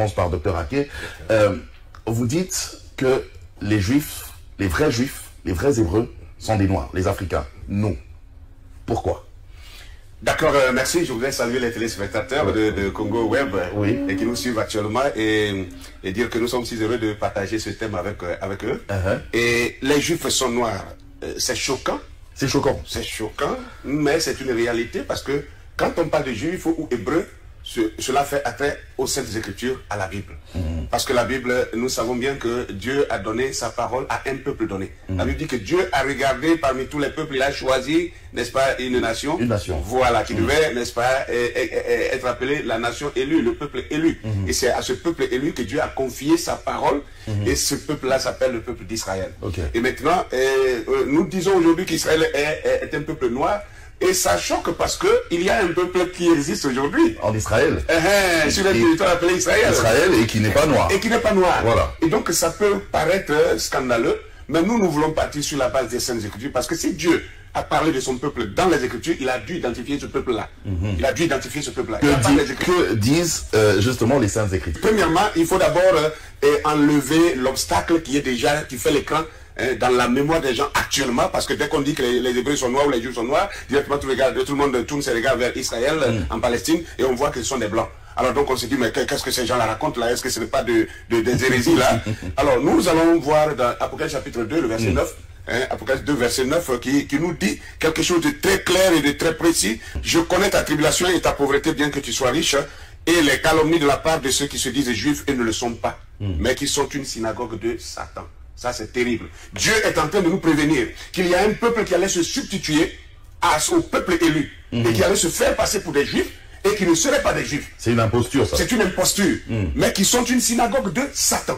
commence par Dr Ake. Vous dites que les Juifs, les vrais Hébreux, sont des Noirs, les Africains. Non. Pourquoi? D'accord, merci. Je voudrais saluer les téléspectateurs de Congo Web et qui nous suivent actuellement et dire que nous sommes si heureux de partager ce thème avec eux. Et les Juifs sont noirs. C'est choquant. C'est choquant. C'est choquant, mais c'est une réalité parce que quand on parle de Juifs ou Hébreux, cela fait attrait aux Saintes Écritures, à la Bible. Parce que la Bible, nous savons bien que Dieu a donné sa parole à un peuple donné. La Bible dit que Dieu a regardé parmi tous les peuples, il a choisi, n'est-ce pas, une nation. Une nation. Voilà, qui devait, n'est-ce pas, être appelée la nation élue, le peuple élu. Et c'est à ce peuple élu que Dieu a confié sa parole. Et ce peuple-là s'appelle le peuple d'Israël. Et maintenant, nous disons aujourd'hui qu'Israël est un peuple noir. Et ça choque parce qu'il y a un peuple qui existe aujourd'hui. En Israël. Sur le territoire appelé Israël. Israël et qui n'est pas noir. Et qui n'est pas noir. Voilà. Et donc ça peut paraître scandaleux, mais nous voulons partir sur la base des Saintes Écritures parce que si Dieu a parlé de son peuple dans les Écritures, il a dû identifier ce peuple-là. Il a dû identifier ce peuple-là. Que disent justement les Saintes Écritures? Premièrement, il faut d'abord enlever l'obstacle qui fait l'écran dans la mémoire des gens actuellement, parce que dès qu'on dit que les Hébreux sont noirs ou les Juifs sont noirs, directement tout le monde tourne ses regards vers Israël, en Palestine, et on voit que ce sont des Blancs. Alors donc on se dit, mais qu'est-ce que ces gens-là racontent là? Est-ce que ce n'est pas des hérésies là? Alors nous allons voir dans Apocalypse chapitre 2, le verset 9, Apocalypse 2, verset 9, qui nous dit quelque chose de très clair et de très précis. Je connais ta tribulation et ta pauvreté, bien que tu sois riche, et les calomnies de la part de ceux qui se disent juifs et ne le sont pas, mais qui sont une synagogue de Satan. Ça, c'est terrible. Dieu est en train de nous prévenir qu'il y a un peuple qui allait se substituer au peuple élu et qui allait se faire passer pour des juifs et qui ne seraient pas des juifs. C'est une imposture, ça. C'est une imposture, mais qui sont une synagogue de Satan.